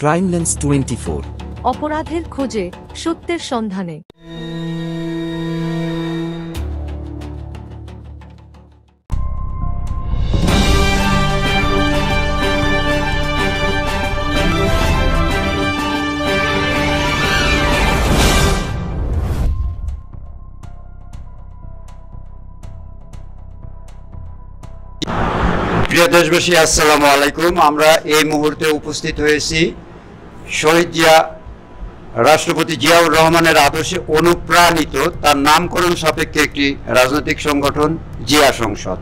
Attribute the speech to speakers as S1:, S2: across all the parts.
S1: ক্রাইমল্যান্স 24
S2: অপরাধের খোঁজে সত্যের সন্ধানে।
S3: প্রিয় দেশবাসী, আসসালামু আলাইকুম। আমরা এই মুহূর্তে উপস্থিত হয়েছি শহীদ জিয়া রাষ্ট্রপতি জিয়াউর রহমানের আদর্শে অনুপ্রাণিত তার নামকরণ সাপেক্ষে একটি রাজনৈতিক সংগঠন জিয়া সংসদ।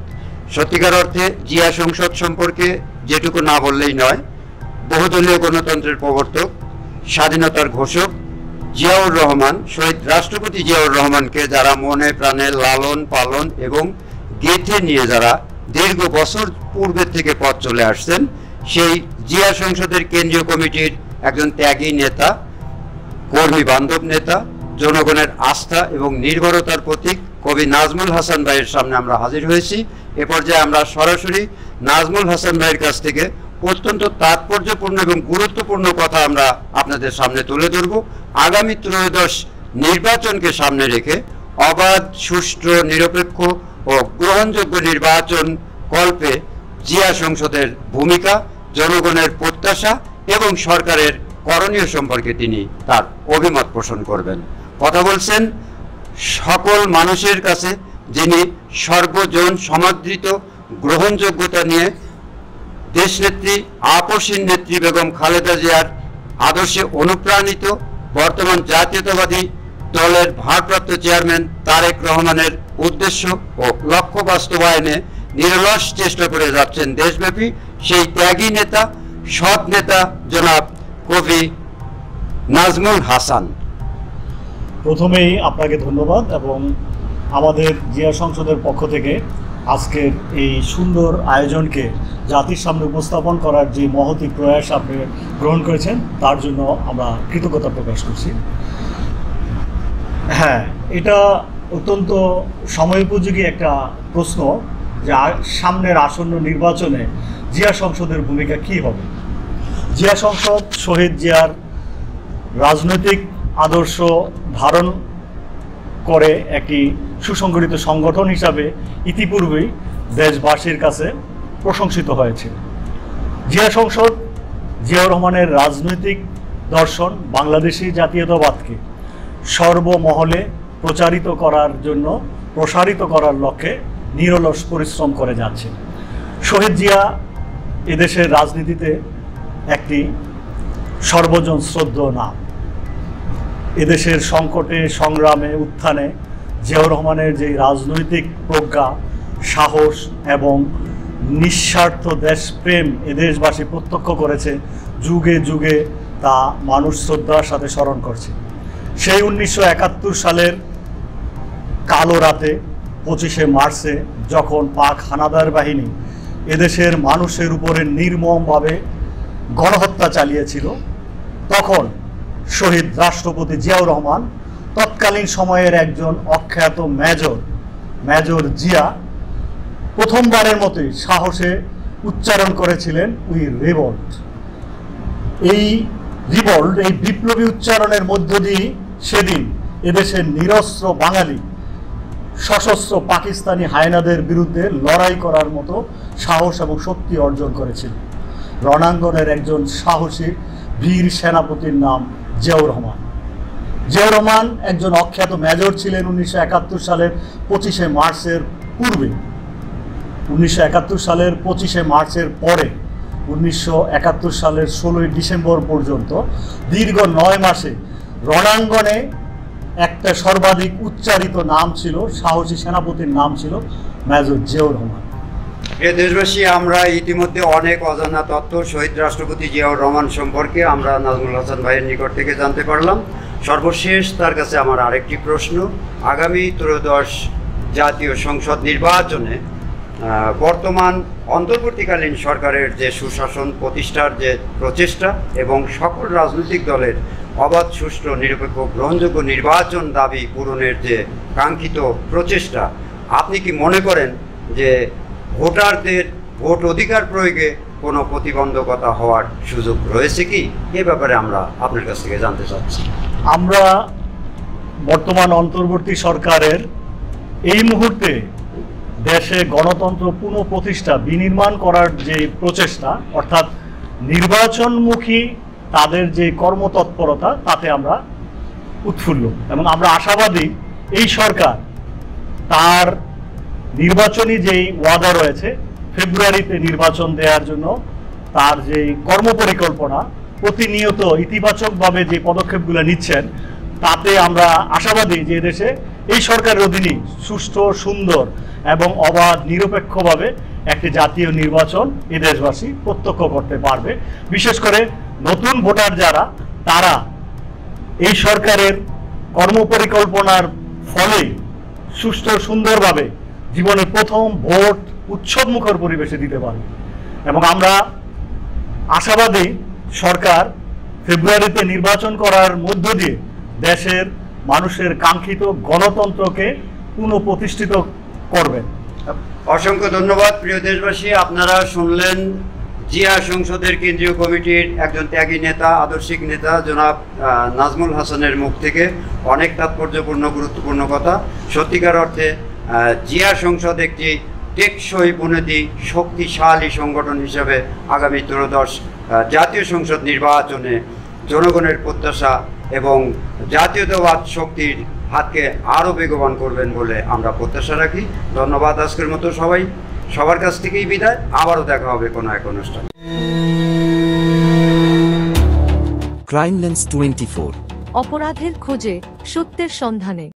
S3: সত্যিকার অর্থে জিয়া সংসদ সম্পর্কে যেটুকু না বললেই নয়, বহুদলীয় গণতন্ত্রের প্রবর্তক, স্বাধীনতার ঘোষক জিয়াউর রহমান, শহীদ রাষ্ট্রপতি জিয়াউর রহমানকে যারা মনে প্রাণে লালন পালন এবং গেঁথে নিয়ে যারা দীর্ঘ বছর পূর্বের থেকে পথ চলে আসছেন, সেই জিয়া সংসদের কেন্দ্রীয় কমিটির একজন ত্যাগী নেতা, কর্মী বান্ধব নেতা, জনগণের আস্থা এবং নির্ভরতার প্রতীক কবি নাজমুল হাসান ভাইয়ের সামনে আমরা হাজির হয়েছি। এ পর্যায়ে আমরা সরাসরি নাজমুল হাসান ভাইয়ের কাছ থেকে অত্যন্ত তাৎপর্যপূর্ণ এবং গুরুত্বপূর্ণ কথা আমরা আপনাদের সামনে তুলে ধরব। আগামী ত্রয়োদশ নির্বাচনকে সামনে রেখে অবাধ, সুষ্ঠু, নিরপেক্ষ ও গ্রহণযোগ্য নির্বাচন কল্পে জিয়া সংসদের ভূমিকা, জনগণের প্রত্যাশা এবং সরকারের করণীয় সম্পর্কে তিনি তার অভিমত পোষণ করবেন। কথা বলছেন সকল মানুষের কাছে যিনি সর্বজন সমাদৃত গ্রহণযোগ্যতা নিয়ে দেশনেত্রী, আপসীন নেত্রী বেগম খালেদা জিয়ার আদর্শে অনুপ্রাণিত বর্তমান জাতীয়তাবাদী দলের ভারপ্রাপ্ত চেয়ারম্যান তারেক রহমানের উদ্দেশ্য ও লক্ষ্য বাস্তবায়নে নিরলস চেষ্টা করে যাচ্ছেন দেশব্যাপী সেই ত্যাগী নেতা, সৎ নেতা জনাব কবি নাজমুল হাসান।
S4: প্রথমেই আপনাকে ধন্যবাদ এবং আমাদের জিয়া সংসদের পক্ষ থেকে আজকের এই সুন্দর আয়োজনকে জাতির সামনে উপস্থাপন করার যে মহতী প্রয়াস আপনি গ্রহণ করেছেন তার জন্য আমরা কৃতজ্ঞতা প্রকাশ করছি। হ্যাঁ, এটা অত্যন্ত সময়োপযোগী একটা প্রশ্ন যে সামনের আসন্ন নির্বাচনে জিয়া সংসদের ভূমিকা কী হবে। জিয়া সংসদ শহীদ জিয়ার রাজনৈতিক আদর্শ ধারণ করে একটি সুসংগঠিত সংগঠন হিসাবে ইতিপূর্বেই দেশবাসীর কাছে প্রশংসিত হয়েছে। জিয়া সংসদ জিয়াউর রহমানের রাজনৈতিক দর্শন বাংলাদেশি জাতীয়তাবাদকে সর্বমহলে প্রচারিত করার জন্য, প্রসারিত করার লক্ষ্যে নিরলস পরিশ্রম করে যাচ্ছে। শহীদ জিয়া এদেশের রাজনীতিতে একটি সর্বজন শ্রদ্ধেয় নাম। এদেশের সংকটে, সংগ্রামে, উত্থানে জিয়াউর রহমানের যে রাজনৈতিক প্রজ্ঞা, সাহস এবং নিঃস্বার্থ দেশপ্রেম এদেশবাসী প্রত্যক্ষ করেছে, যুগে যুগে তা মানুষ শ্রদ্ধার সাথে স্মরণ করছে। সেই 1971 সালের কালো রাতে 25শে মার্চে যখন পাক হানাদার বাহিনী এদেশের মানুষের উপরে নির্মমভাবে গণহত্যা চালিয়েছিল, তখন শহীদ রাষ্ট্রপতি জিয়াউর রহমান, তৎকালীন সময়ের একজন অখ্যাত মেজর জিয়া, প্রথমবারের মতোই সাহসে উচ্চারণ করেছিলেন উই রিভল্ট। এই বিপ্লবী উচ্চারণের মধ্য দিয়ে সেদিন এদেশের নিরস্ত্র বাঙালি সশস্ত্র পাকিস্তানি হায়নাদের বিরুদ্ধে লড়াই করার মতো সাহস এবং শক্তি অর্জন করেছিল। রণাঙ্গনের একজন সাহসী বীর সেনাপতির নাম জিয়াউর রহমান। জিয়াউর রহমান একজন অখ্যাত মেজর ছিলেন 1971 সালের 25শে মার্চের পূর্বে। 1971 সালের 25শে মার্চের পরে 1971 সালের 16ই ডিসেম্বর পর্যন্ত দীর্ঘ 9 মাসে রণাঙ্গনে একটা সর্বাধিক উচ্চারিত নাম ছিল, সাহসী সেনাপতির নাম ছিল মেজর জিয়াউর রহমান।
S3: প্রিয় দেশবাসী, আমরা ইতিমধ্যে অনেক অজানা তথ্য শহীদ রাষ্ট্রপতি জিয়াউর রহমান সম্পর্কে আমরা নাজমুল হাসান ভাইয়ের নিকট থেকে জানতে পারলাম। সর্বশেষ তার কাছে আমার আরেকটি প্রশ্ন, আগামী ত্রয়োদশ জাতীয় সংসদ নির্বাচনে বর্তমান অন্তর্বর্তীকালীন সরকারের যে সুশাসন প্রতিষ্ঠার যে প্রচেষ্টা এবং সকল রাজনৈতিক দলের অবাধ, সুষ্ঠু, নিরপেক্ষ, গ্রহণযোগ্য নির্বাচন দাবি পূরণের যে কাঙ্ক্ষিত প্রচেষ্টা, আপনি কি মনে করেন যে ভোটারদের ভোট অধিকার প্রয়োগে কোনো প্রতিবন্ধকতা হওয়ার সুযোগ রয়েছে কি, এ ব্যাপারে আমরা আপনার কাছ থেকে জানতে চাচ্ছি।
S4: আমরা বর্তমান অন্তর্বর্তী সরকারের এই মুহূর্তে দেশে গণতন্ত্র পুনঃপ্রতিষ্ঠা বিনির্মাণ করার যে প্রচেষ্টা, অর্থাৎ নির্বাচনমুখী তাদের যে কর্মতৎপরতা, তাতে আমরা উৎফুল্ল এবং আমরা আশাবাদী এই সরকার তার নির্বাচনী যেই ওয়াদা রয়েছে ফেব্রুয়ারিতে নির্বাচন দেওয়ার জন্য, তার যে কর্মপরিকল্পনা প্রতিনিয়ত ইতিবাচকভাবে যে পদক্ষেপগুলো নিচ্ছেন, তাতে আমরা আশাবাদী যে দেশে এই সরকারের অধীনে সুষ্ঠু, সুন্দর এবং অবাধ নিরপেক্ষভাবে একটি জাতীয় নির্বাচন এ দেশবাসী প্রত্যক্ষ করতে পারবে। বিশেষ করে নতুন ভোটার যারা, তারা এই সরকারের কর্মপরিকল্পনার ফলে সুষ্ঠু, সুন্দরভাবে জীবনের প্রথম ভোট উৎসবমুখর পরিবেশে দিতে পারবে। এবং আমরা আশাবাদী সরকার ফেব্রুয়ারিতে নির্বাচন করার মধ্য দিয়ে দেশের মানুষের কাঙ্ক্ষিত গণতন্ত্রকে পুনঃপ্রতিষ্ঠিত করবেন।
S3: অসংখ্য ধন্যবাদ। প্রিয় দেশবাসী, আপনারা শুনলেন জিয়া সংসদের কেন্দ্রীয় কমিটির একজন ত্যাগী নেতা, আদর্শিক নেতা জনাব নাজমুল হাসানের মুখ থেকে অনেক তাৎপর্যপূর্ণ, গুরুত্বপূর্ণ কথা। সত্যিকার অর্থে জিয়া সংসদ একটি টেকসই বুনিয়াদী শক্তিশালী সংগঠন হিসেবে আগামী ত্রয়োদশ জাতীয় সংসদ নির্বাচনে জনগণের প্রত্যাশা এবং জাতীয়তাবাদ শক্তির হাতকে আরও বেগবান করবেন বলে আমরা প্রত্যাশা রাখি। ধন্যবাদ। আজকের মতো সবার কাছ থেকেই বিদায়। আবারও দেখা হবে কোনো এক অনুষ্ঠানে।
S1: Crime lens 24।
S2: অপরাধের খোঁজে, সত্যের সন্ধানে।